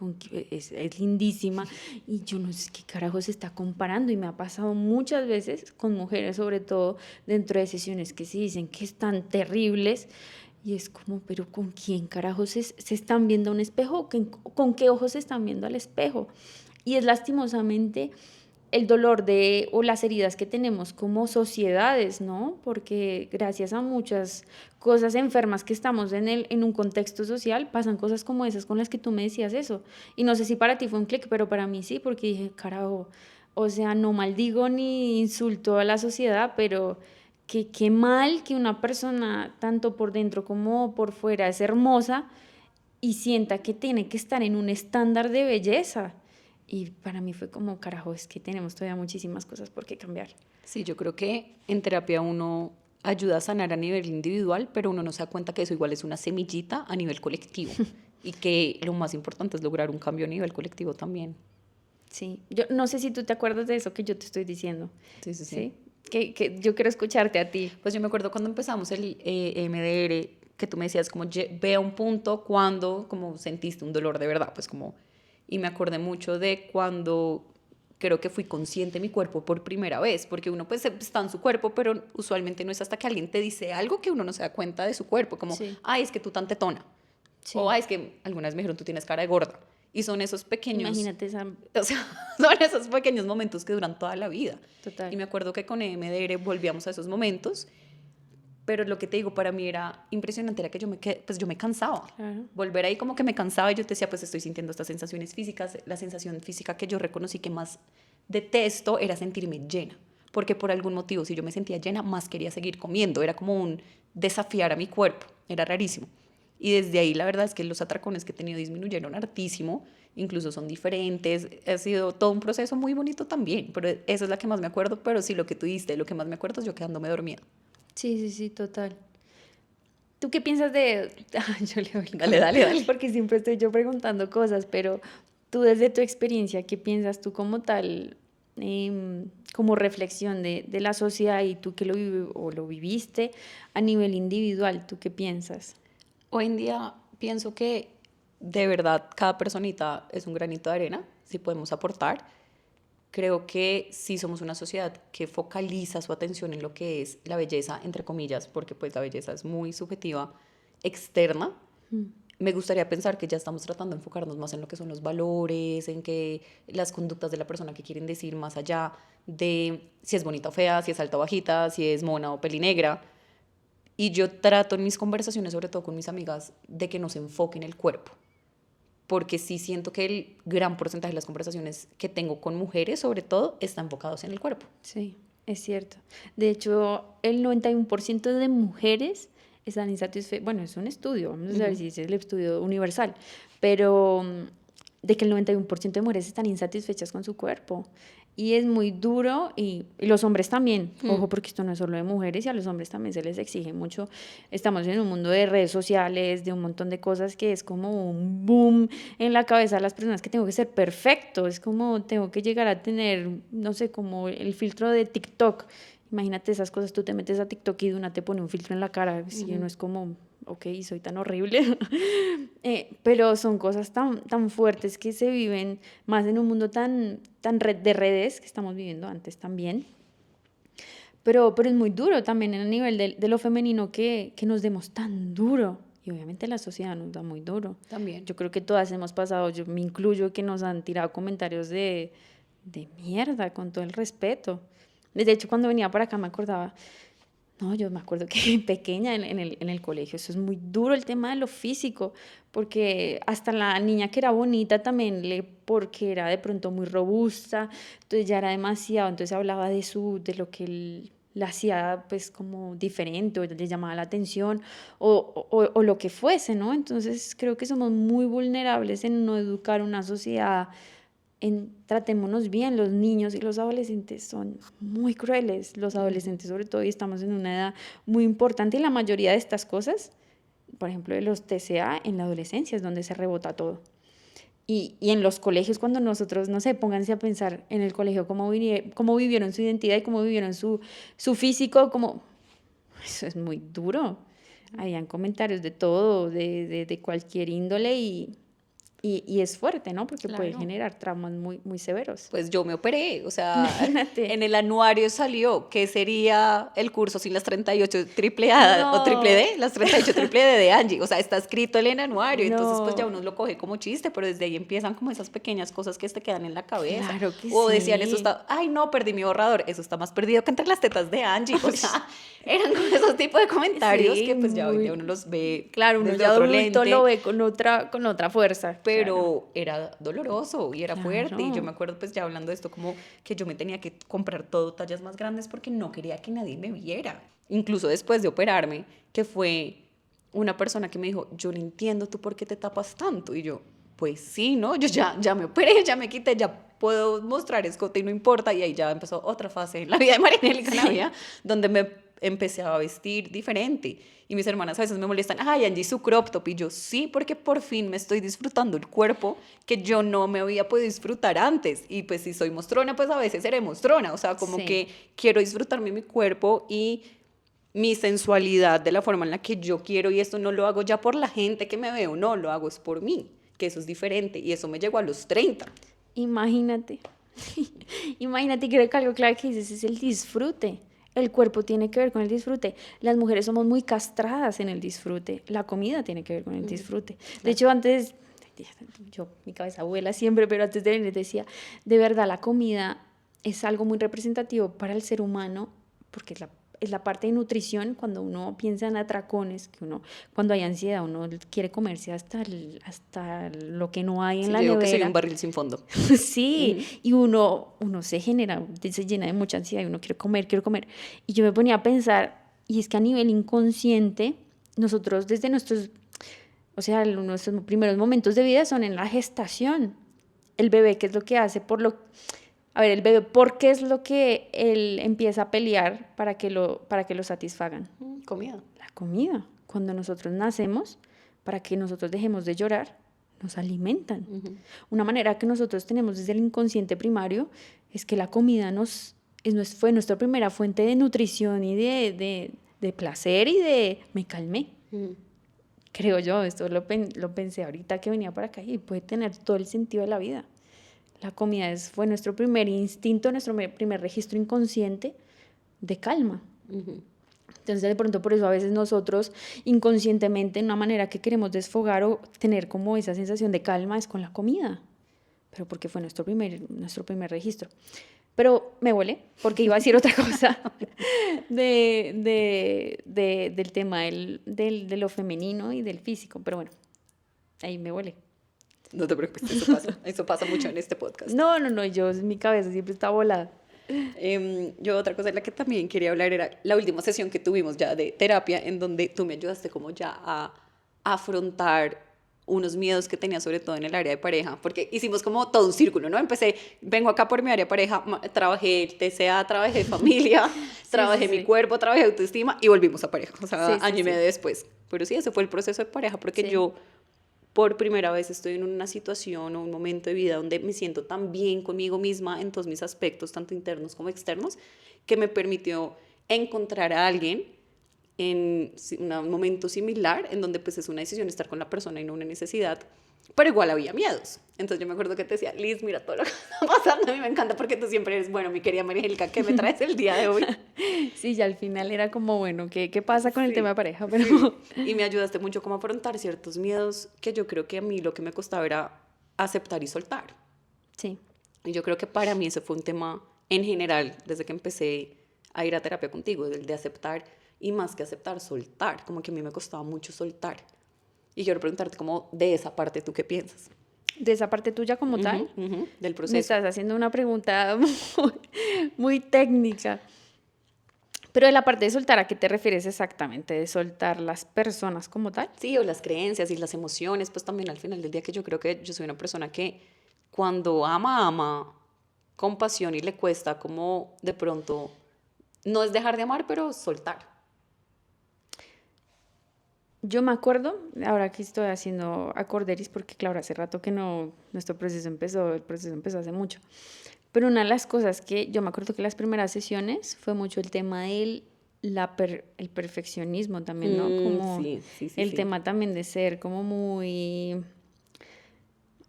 es lindísima y yo no sé qué carajo se está comparando y me ha pasado muchas veces con mujeres, sobre todo dentro de sesiones que se dicen que están terribles y es como, pero ¿con quién carajo se están viendo a un espejo? ¿Con qué ojos se están viendo al espejo? Y es lastimosamente el dolor o las heridas que tenemos como sociedades, ¿no? Porque gracias a muchas cosas enfermas que estamos en un contexto social, pasan cosas como esas con las que tú me decías eso. Y no sé si para ti fue un clic, pero para mí sí, porque dije, carajo, o sea, no maldigo ni insulto a la sociedad, pero qué mal que una persona, tanto por dentro como por fuera, es hermosa y sienta que tiene que estar en un estándar de belleza. Y para mí fue como, carajo, es que tenemos todavía muchísimas cosas por qué cambiar. Sí, yo creo que en terapia uno ayuda a sanar a nivel individual, pero uno no se da cuenta que eso igual es una semillita a nivel colectivo y que lo más importante es lograr un cambio a nivel colectivo también. Sí, yo no sé si tú te acuerdas de eso que yo te estoy diciendo, Sí, sí, sí. ¿sí? Que yo quiero escucharte a ti. Pues yo me acuerdo cuando empezamos el MDR, que tú me decías como ve a un punto cuando como sentiste un dolor de verdad, pues como, y me acordé mucho de cuando creo que fui consciente de mi cuerpo por primera vez, porque uno pues está en su cuerpo, pero usualmente no es hasta que alguien te dice algo que uno no se da cuenta de su cuerpo, como, Sí, ay, es que tú tan tetona, o sí. ay, es que algunas me dijeron, tú tienes cara de gorda, y son esos pequeños, Imagínate esa, o sea, son esos pequeños momentos que duran toda la vida. Y total, me acuerdo que con EMDR volvíamos a esos momentos, pero lo que te digo, para mí era impresionante, era que pues yo me cansaba. claro. Volver ahí como que me cansaba y yo te decía, pues estoy sintiendo estas sensaciones físicas. La sensación física que yo reconocí que más detesto era sentirme llena, porque por algún motivo, si yo me sentía llena, más quería seguir comiendo. Era como un desafiar a mi cuerpo, era rarísimo. Y desde ahí la verdad es que los atracones que he tenido disminuyeron hartísimo, incluso son diferentes, ha sido todo un proceso muy bonito también, pero esa es la que más me acuerdo, pero sí lo que tú diste, lo que más me acuerdo es yo quedándome dormida. Sí, sí, sí, total. ¿Tú qué piensas de...? Yo le doy Dale, dale, dale. porque siempre estoy yo preguntando cosas, pero tú desde tu experiencia, ¿qué piensas tú como tal, como reflexión de la sociedad y tú que lo viviste a nivel individual? ¿Tú qué piensas? Hoy en día pienso que de verdad cada personita es un granito de arena, si podemos aportar. Creo que sí somos una sociedad que focaliza su atención en lo que es la belleza, entre comillas, porque pues la belleza es muy subjetiva, externa, me gustaría pensar que ya estamos tratando de enfocarnos más en lo que son los valores, en que las conductas de la persona que quieren decir más allá de si es bonita o fea, si es alta o bajita, si es mona o pelinegra. Y yo trato en mis conversaciones, sobre todo con mis amigas, de que no se enfoque en el cuerpo. Porque sí siento que el gran porcentaje de las conversaciones que tengo con mujeres, sobre todo, están enfocados en el cuerpo. Sí, es cierto. De hecho, el 91% de mujeres están insatisfechas. Bueno, es un estudio, vamos a ver si es el estudio universal, pero de que el 91% de mujeres están insatisfechas con su cuerpo. Y es muy duro, y los hombres también, ojo, porque esto no es solo de mujeres, y a los hombres también se les exige mucho. Estamos en un mundo de redes sociales, de un montón de cosas que es como un boom en la cabeza de las personas, que tengo que ser perfecto, es como tengo que llegar a tener, no sé, como el filtro de TikTok. Imagínate esas cosas, tú te metes a TikTok y de una te pone un filtro en la cara, si uno es como, ok, soy tan horrible. Pero son cosas tan fuertes que se viven más en un mundo tan de redes que estamos viviendo antes también. Pero es muy duro también en el nivel de lo femenino que nos demos tan duro. Y obviamente la sociedad nos da muy duro. También. Yo creo que todas hemos pasado, yo me incluyo, que nos han tirado comentarios de mierda, con todo el respeto. De hecho, cuando venía para acá me acordaba, no, yo me acuerdo que pequeña en el colegio, eso es muy duro el tema de lo físico, porque hasta la niña que era bonita también, porque era de pronto muy robusta, entonces ya era demasiado, entonces hablaba de lo que él la hacía pues como diferente, o le llamaba la atención, o lo que fuese, ¿no? Entonces creo que somos muy vulnerables en no educar una sociedad tratémonos bien. Los niños y los adolescentes son muy crueles, los adolescentes sobre todo, y estamos en una edad muy importante, y la mayoría de estas cosas, por ejemplo de los TCA, en la adolescencia es donde se rebota todo. Y en los colegios, cuando nosotros, no sé, pónganse a pensar en el colegio, cómo vivieron su identidad y cómo vivieron su físico, eso es muy duro. Habían comentarios de todo, de cualquier índole, y es fuerte, ¿no? Porque puede Claro. generar traumas muy severos. Pues yo me operé, o sea, Imagínate. en el anuario salió que sería el curso sin las 38 triple A o triple No, D, las 38 triple D de Angie, o sea, está escrito en el anuario, entonces pues ya no, uno lo coge como chiste, pero desde ahí empiezan como esas pequeñas cosas que te quedan en la cabeza, claro que o decían eso sí. está, ay no, perdí mi borrador, eso está más perdido que entre las tetas de Angie, o Uy, sea, eran como esos tipos de comentarios sí, que pues ya hoy día uno los ve claro, uno desde ya otro adulto lo lente, ve con otra fuerza, claro, pero era doloroso y era fuerte. Y yo me claro. acuerdo, pues ya hablando de esto, como que yo me tenía que comprar todo tallas más grandes porque no quería que nadie me viera. Incluso después de operarme, que fue una persona que me dijo, yo no entiendo tú por qué te tapas tanto. Y yo, pues sí, ¿no? Yo ya me operé, ya me quité, ya puedo mostrar escote y no importa. Y ahí ya empezó otra fase en la vida de Marinela Sí. Canavia, donde me empecé a vestir diferente. Y mis hermanas a veces me molestan, ay, Angie, su crop top. Y yo, sí, porque por fin me estoy disfrutando el cuerpo que yo no me había podido disfrutar antes. Y pues si soy mostrona, pues a veces seré mostrona. O sea, como Sí. que quiero disfrutarme mi cuerpo y mi sensualidad de la forma en la que yo quiero. Y esto no lo hago ya por la gente que me veo, no, lo hago es por mí, que eso es diferente. Y eso me llegó a los 30. Imagínate, imagínate, creo que algo clave que dices es el disfrute. El cuerpo tiene que ver con el disfrute. Las mujeres somos muy castradas en el disfrute. La comida tiene que ver con el disfrute. De Claro. hecho, antes, mi cabeza vuela siempre, pero antes de venir decía, de verdad, la comida es algo muy representativo para el ser humano, porque es la parte de nutrición. Cuando uno piensa en atracones, cuando hay ansiedad, uno quiere comerse hasta lo que no hay en Sí, la yo digo que soy un nevera. barril sin fondo. Sí, y uno se llena de mucha ansiedad y uno quiere comer. Y yo me ponía a pensar, y es que a nivel inconsciente, nosotros desde o sea, nuestros primeros momentos de vida son en la gestación. El bebé, ¿qué es lo que hace? A ver, el bebé, ¿por qué es lo que él empieza a pelear para que lo satisfagan? Comida. La comida. Cuando nosotros nacemos, para que nosotros dejemos de llorar, nos alimentan. Una manera que nosotros tenemos desde el inconsciente primario es que la comida fue nuestra primera fuente de nutrición y de placer y me calmé. Creo yo, esto lo pensé ahorita que venía para acá, y puede tener todo el sentido de la vida. La comida fue nuestro primer instinto, nuestro primer registro inconsciente de calma. Entonces, de pronto, por eso a veces nosotros inconscientemente, una manera que queremos desfogar o tener como esa sensación de calma es con la comida, pero porque fue nuestro primer registro. Pero me volé, porque iba a decir otra cosa del tema de lo femenino y del físico, pero bueno, ahí me volé. No te preocupes, eso pasa mucho en este podcast. No, mi cabeza siempre está volada. Yo otra cosa de la que también quería hablar era la última sesión que tuvimos ya de terapia, en donde tú me ayudaste como ya a afrontar unos miedos que tenía, sobre todo en el área de pareja, porque hicimos como todo un círculo, ¿no? Empecé, vengo acá por mi área de pareja, trabajé TCA, trabajé familia, trabajé mi Sí. cuerpo, trabajé autoestima y volvimos a pareja, o sea, Sí, año y medio sí. después. Pero sí, ese fue el proceso de pareja, porque Sí. yo por primera vez estoy en una situación o un momento de vida donde me siento tan bien conmigo misma en todos mis aspectos, tanto internos como externos, que me permitió encontrar a alguien en un momento similar, en donde pues es una decisión estar con la persona y no una necesidad, pero igual había miedos. Entonces yo me acuerdo que te decía, Liz, mira todo lo que está pasando, a mí me encanta porque tú siempre eres, bueno, mi querida María Angélica, ¿qué me traes el día de hoy? Sí, ya al final era como, bueno, ¿qué pasa con el tema de Sí, pareja? Pero sí. Y me ayudaste mucho como a afrontar ciertos miedos que yo creo que a mí lo que me costaba era aceptar y soltar. sí, Y yo creo que para mí ese fue un tema en general, desde que empecé a ir a terapia contigo, el de aceptar y más que aceptar, soltar. Como que a mí me costaba mucho soltar. Y quiero preguntarte como de esa parte, ¿tú qué piensas? de esa parte tuya como tal, Del me proceso. estás haciendo una pregunta muy técnica. Pero de la parte de soltar, ¿a qué te refieres exactamente? ¿De soltar las personas como tal? Sí, o las creencias y las emociones, pues también al final del día que yo creo que yo soy una persona que cuando ama con pasión y le cuesta como de pronto, no es dejar de amar, pero soltar. Yo me acuerdo, ahora que estoy haciendo acorderis, porque claro, hace rato que no, el proceso empezó hace mucho. Pero una de las cosas que yo me acuerdo que las primeras sesiones fue mucho el tema del el perfeccionismo también, ¿no? Como Sí, sí, sí, el sí. tema también de ser como muy,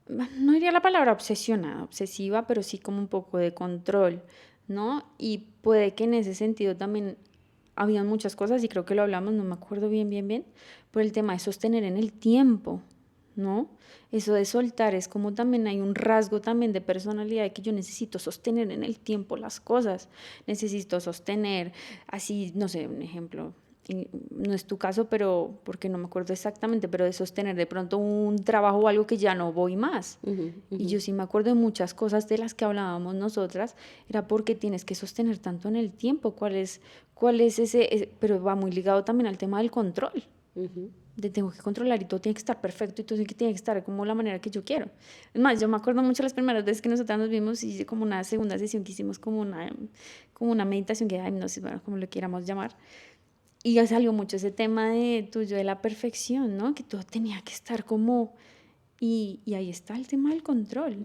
no diría la palabra obsesionada, obsesiva, pero sí como un poco de control, ¿no? Y puede que en ese sentido también habían muchas cosas y creo que lo hablamos, no me acuerdo bien, por el tema de sostener en el tiempo, ¿no? Eso de soltar es como también hay un rasgo también de personalidad que yo necesito sostener en el tiempo las cosas, necesito sostener, así, no sé, un ejemplo, no es tu caso, pero porque no me acuerdo exactamente, pero de sostener de pronto un trabajo o algo que ya no voy más. Y yo sí me acuerdo de muchas cosas de las que hablábamos nosotras, era porque tienes que sostener tanto en el tiempo, cuál es pero va muy ligado también al tema del control, de tengo que controlar y todo tiene que estar perfecto y todo tiene que estar como la manera que yo quiero. Es más, yo me acuerdo mucho las primeras veces que nosotras nos vimos y como una segunda sesión que hicimos como una meditación que, ay, no sé, bueno, como lo quieramos llamar, y ya salió mucho ese tema de tuyo de la perfección, ¿no? Que todo tenía que estar como... Y ahí está el tema del control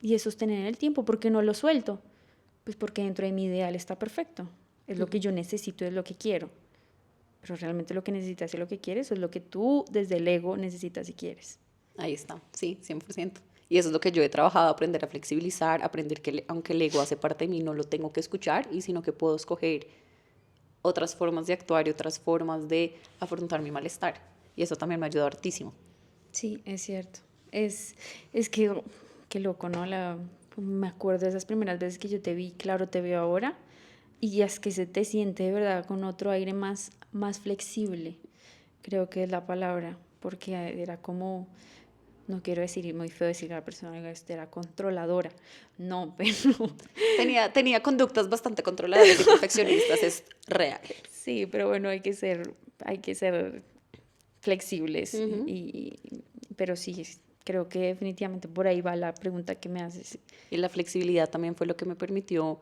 y de sostener el tiempo. ¿Por qué no lo suelto? Pues porque dentro de mi ideal está perfecto. Es lo que yo necesito, es lo que quiero. Pero realmente lo que necesitas y lo que quieres es lo que tú desde el ego necesitas y quieres. Ahí está, sí, 100%. Y eso es lo que yo he trabajado, aprender a flexibilizar, aprender que aunque el ego hace parte de mí, no lo tengo que escuchar, y sino que puedo escoger otras formas de actuar y otras formas de afrontar mi malestar. Y eso también me ayudó hartísimo. Sí, es cierto. Es que, qué loco, ¿no? Me acuerdo de esas primeras veces que yo te vi, claro, te veo ahora, y es que se te siente de verdad con otro aire más flexible, creo que es la palabra, porque era como, no quiero decir, muy feo decir a la persona que era controladora, no, pero Tenía conductas bastante controladas y perfeccionistas, es real. sí, pero bueno, hay que ser flexibles, pero sí, creo que definitivamente por ahí va la pregunta que me haces. Y la flexibilidad también fue lo que me permitió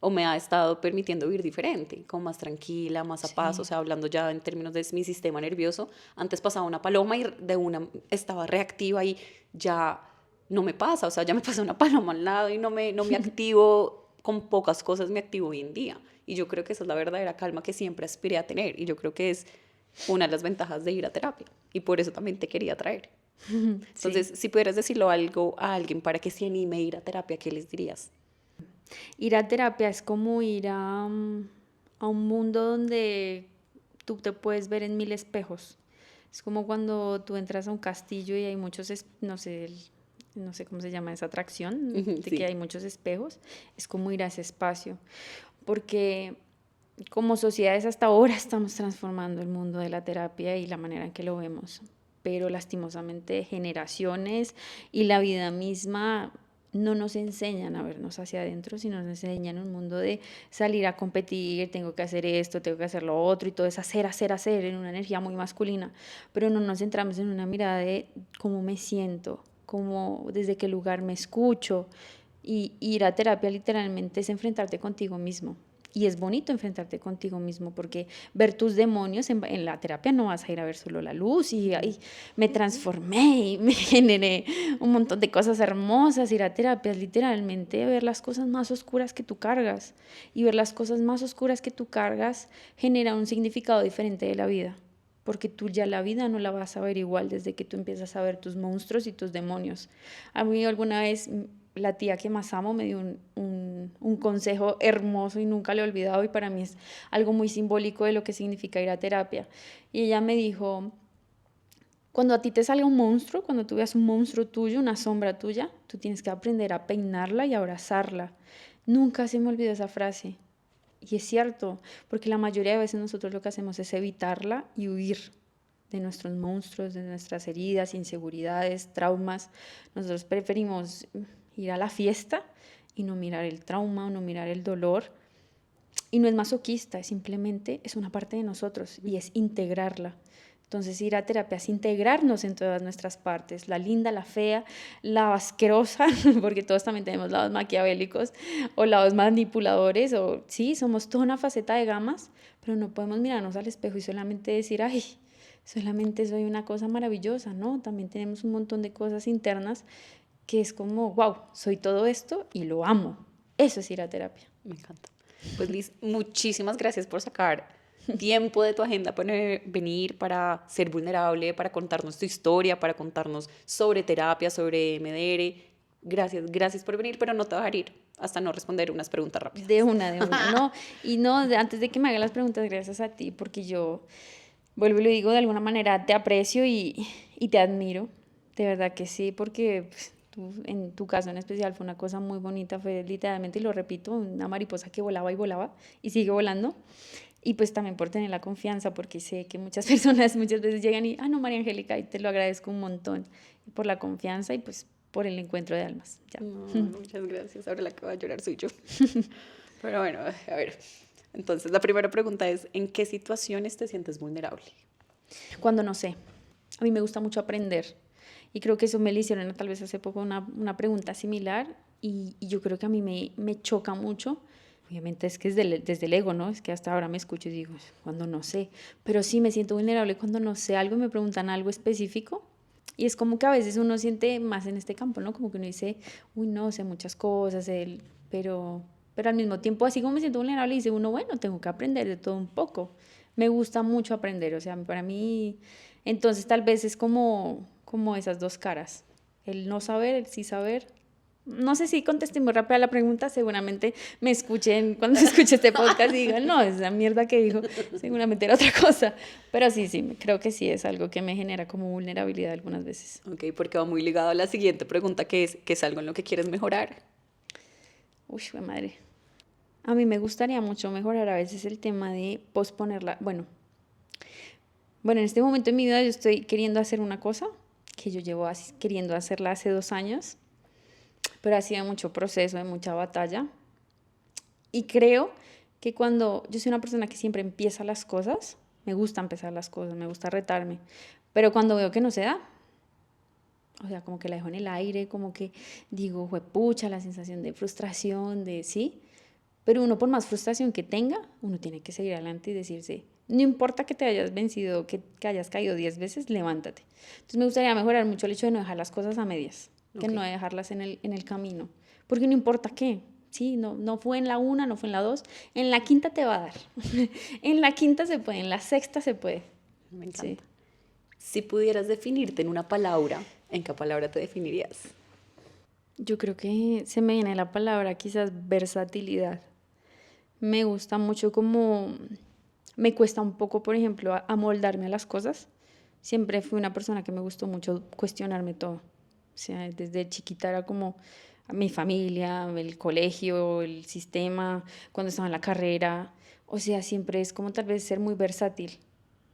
o me ha estado permitiendo vivir diferente, como más tranquila, más a paz, o Sí, sea, hablando ya en términos de mi sistema nervioso, antes pasaba una paloma y de una estaba reactiva y ya no me pasa, o sea, ya me pasa una paloma al lado y no me activo con pocas cosas, me activo hoy en día. Y yo creo que esa es la verdadera calma que siempre aspiré a tener y yo creo que es una de las ventajas de ir a terapia y por eso también te quería traer. sí. Entonces, si pudieras decirlo algo a alguien para que se anime a ir a terapia, ¿qué les dirías? Ir a terapia es como ir a un mundo donde tú te puedes ver en 1000 espejos. Es como cuando tú entras a un castillo y hay muchos, no sé, no sé cómo se llama esa atracción, de que Sí. hay muchos espejos. Es como ir a ese espacio, porque como sociedades hasta ahora estamos transformando el mundo de la terapia y la manera en que lo vemos, pero lastimosamente generaciones y la vida misma no nos enseñan a vernos hacia adentro, sino nos enseñan un mundo de salir a competir, tengo que hacer esto, tengo que hacer lo otro, y todo es hacer, hacer, hacer, en una energía muy masculina, pero no nos centramos en una mirada de cómo me siento, cómo, desde qué lugar me escucho, y ir a terapia literalmente es enfrentarte contigo mismo. Y es bonito enfrentarte contigo mismo, porque ver tus demonios en la terapia no vas a ir a ver solo la luz y ay, me transformé y me generé un montón de cosas hermosas. Ir a terapia es literalmente ver las cosas más oscuras que tú cargas, y ver las cosas más oscuras que tú cargas genera un significado diferente de la vida, porque tú ya la vida no la vas a ver igual desde que tú empiezas a ver tus monstruos y tus demonios. A mí alguna vez la tía que más amo me dio un consejo hermoso y nunca lo he olvidado, y para mí es algo muy simbólico de lo que significa ir a terapia. Y ella me dijo, cuando a ti te salga un monstruo, cuando tú veas un monstruo tuyo, una sombra tuya, tú tienes que aprender a peinarla y abrazarla. Nunca se me olvidó esa frase. Y es cierto, porque la mayoría de veces nosotros lo que hacemos es evitarla y huir de nuestros monstruos, de nuestras heridas, inseguridades, traumas. Nosotros preferimos ir a la fiesta y no mirar el trauma o no mirar el dolor. Y no es masoquista, es simplemente es una parte de nosotros y es integrarla. Entonces ir a terapia es integrarnos en todas nuestras partes, la linda, la fea, la asquerosa, porque todos también tenemos lados maquiavélicos o lados manipuladores, o sí, somos toda una faceta de gamas, pero no podemos mirarnos al espejo y solamente decir, ay, solamente soy una cosa maravillosa, ¿no? También tenemos un montón de cosas internas que es como, wow, soy todo esto y lo amo. Eso es ir a terapia. Me encanta. Pues Liz, muchísimas gracias por sacar tiempo de tu agenda para venir, para ser vulnerable, para contarnos tu historia, para contarnos sobre terapia, sobre MDR. Gracias, gracias por venir, pero no te voy a dejar ir hasta no responder unas preguntas rápidas. De una, no. Y no, antes de que me haga las preguntas, gracias a ti, porque yo, vuelvo y lo digo, de alguna manera te aprecio y te admiro. De verdad que sí, porque pues, tú, en tu caso en especial fue una cosa muy bonita, fue literalmente, y lo repito, una mariposa que volaba y volaba y sigue volando. Y pues también por tener la confianza, porque sé que muchas personas muchas veces llegan y, no, María Angélica, y te lo agradezco un montón, y por la confianza y pues por el encuentro de almas. Ya. No, muchas gracias. Ahora la que va a llorar soy yo. Pero bueno, a ver. Entonces, la primera pregunta es, ¿en qué situaciones te sientes vulnerable? Cuando no sé. A mí me gusta mucho aprender. Y creo que eso me lo hicieron tal vez hace poco una pregunta similar. Y yo creo que a mí me choca mucho. Obviamente es que es desde el ego, ¿no? Es que hasta ahora me escucho y digo, cuando no sé. Pero sí me siento vulnerable cuando no sé algo y me preguntan algo específico. Y es como que a veces uno siente más en este campo, ¿no? Como que uno dice, uy, no, sé muchas cosas, pero al mismo tiempo, así como me siento vulnerable, dice uno, bueno, tengo que aprender de todo un poco. Me gusta mucho aprender, o sea, para mí, entonces tal vez es como esas dos caras, el no saber, el sí saber. No sé si contesté muy rápido a la pregunta, seguramente me escuchen cuando escuche este podcast y digan, no, esa mierda que dijo, seguramente era otra cosa. Pero sí, creo que sí es algo que me genera como vulnerabilidad algunas veces. Ok, porque va muy ligado a la siguiente pregunta, que es algo en lo que quieres mejorar. Uy, madre. A mí me gustaría mucho mejorar a veces el tema de posponerla. Bueno, en este momento de mi vida yo estoy queriendo hacer una cosa que yo llevo queriendo hacerla hace 2 años, pero ha sido mucho proceso, de mucha batalla. Y creo que cuando yo soy una persona que siempre empieza las cosas, me gusta empezar las cosas, me gusta retarme, pero cuando veo que no se da, o sea, como que la dejo en el aire, como que digo, juepucha, la sensación de frustración, de sí, pero uno por más frustración que tenga, uno tiene que seguir adelante y decirse, no importa que te hayas vencido, que hayas caído 10 veces, levántate. Entonces me gustaría mejorar mucho el hecho de no dejar las cosas a medias, que Ok. no dejarlas en el camino, porque no importa qué, sí, no fue en la una, no fue en la dos, en la quinta te va a dar, en la quinta se puede, en la sexta se puede. Me Sí. encanta. Si pudieras definirte en una palabra, ¿en qué palabra te definirías? Yo creo que se me viene la palabra quizás versatilidad. Me gusta mucho como, me cuesta un poco, por ejemplo, amoldarme a las cosas. Siempre fui una persona que me gustó mucho cuestionarme todo. O sea, desde chiquita era como mi familia, el colegio, el sistema, cuando estaba en la carrera. O sea, siempre es como tal vez ser muy versátil.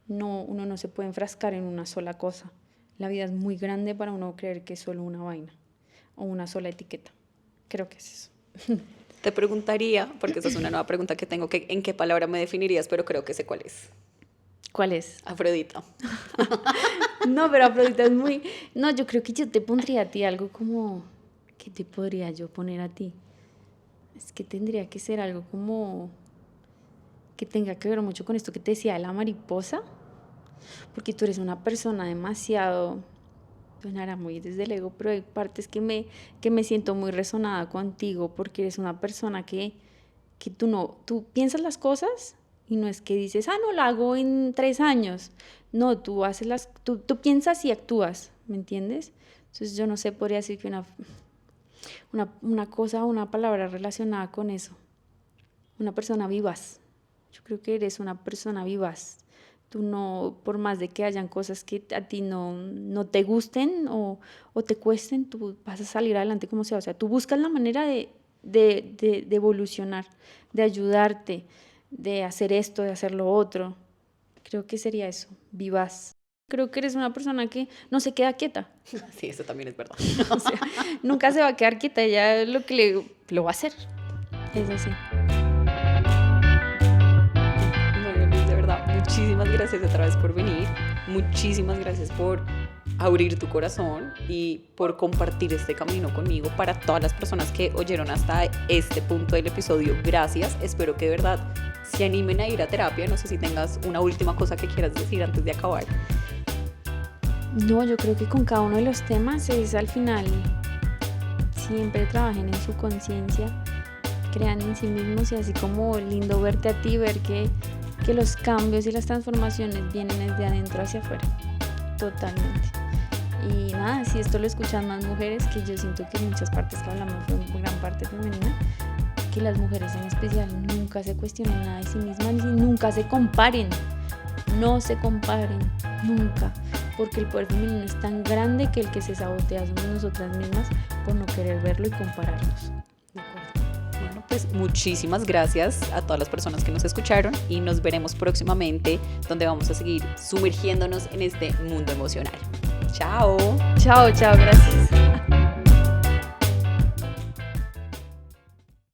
No, uno no se puede enfrascar en una sola cosa. La vida es muy grande para uno creer que es solo una vaina o una sola etiqueta. Creo que es eso. Te preguntaría, porque esa es una nueva pregunta que tengo, que ¿en qué palabra me definirías? Pero creo que sé cuál es. ¿Cuál es? Afrodita. No, pero Afrodita es muy... No, yo creo que yo te pondría a ti algo como... ¿Qué te podría yo poner a ti? Es que tendría que ser algo como... que tenga que ver mucho con esto que te decía de la mariposa. Porque tú eres una persona demasiado... Sonará muy desde el ego, pero hay partes que me siento muy resonada contigo porque eres una persona que tú no... Tú piensas las cosas y no es que dices, no, lo hago en 3 años. No, tú haces tú piensas y actúas, ¿me entiendes? Entonces yo no sé, podría decir que una cosa, una palabra relacionada con eso. Una persona vivaz. Yo creo que eres una persona vivaz. Tú no, por más de que hayan cosas que a ti no te gusten o te cuesten, tú vas a salir adelante como sea. O sea, tú buscas la manera de evolucionar, de ayudarte, de hacer esto, de hacer lo otro. Creo que sería eso, vivaz. Creo que eres una persona que no se queda quieta. Sí, eso también es verdad. O sea, nunca se va a quedar quieta, ella lo va a hacer. Es así. Bueno, Luz, de verdad, muchísimas gracias otra vez por venir. Muchísimas gracias por abrir tu corazón y por compartir este camino conmigo. Para todas las personas que oyeron hasta este punto del episodio, gracias. Espero que de verdad se animen a ir a terapia. No sé si tengas una última cosa que quieras decir antes de acabar. No, yo creo que con cada uno de los temas es al final siempre trabajen en su conciencia, crean en sí mismos y así como lindo verte a ti, ver que los cambios y las transformaciones vienen desde adentro hacia afuera, totalmente. Y nada, si esto lo escuchan más mujeres, que yo siento que en muchas partes que hablamos fue en gran parte femenina, que las mujeres en especial nunca se cuestionen nada de sí mismas y nunca se comparen, no se comparen, nunca, porque el poder femenino es tan grande que el que se sabotea somos nosotras mismas por no querer verlo y compararnos. Bueno, pues muchísimas gracias a todas las personas que nos escucharon y nos veremos próximamente donde vamos a seguir sumergiéndonos en este mundo emocional. Chao. Chao, chao, gracias.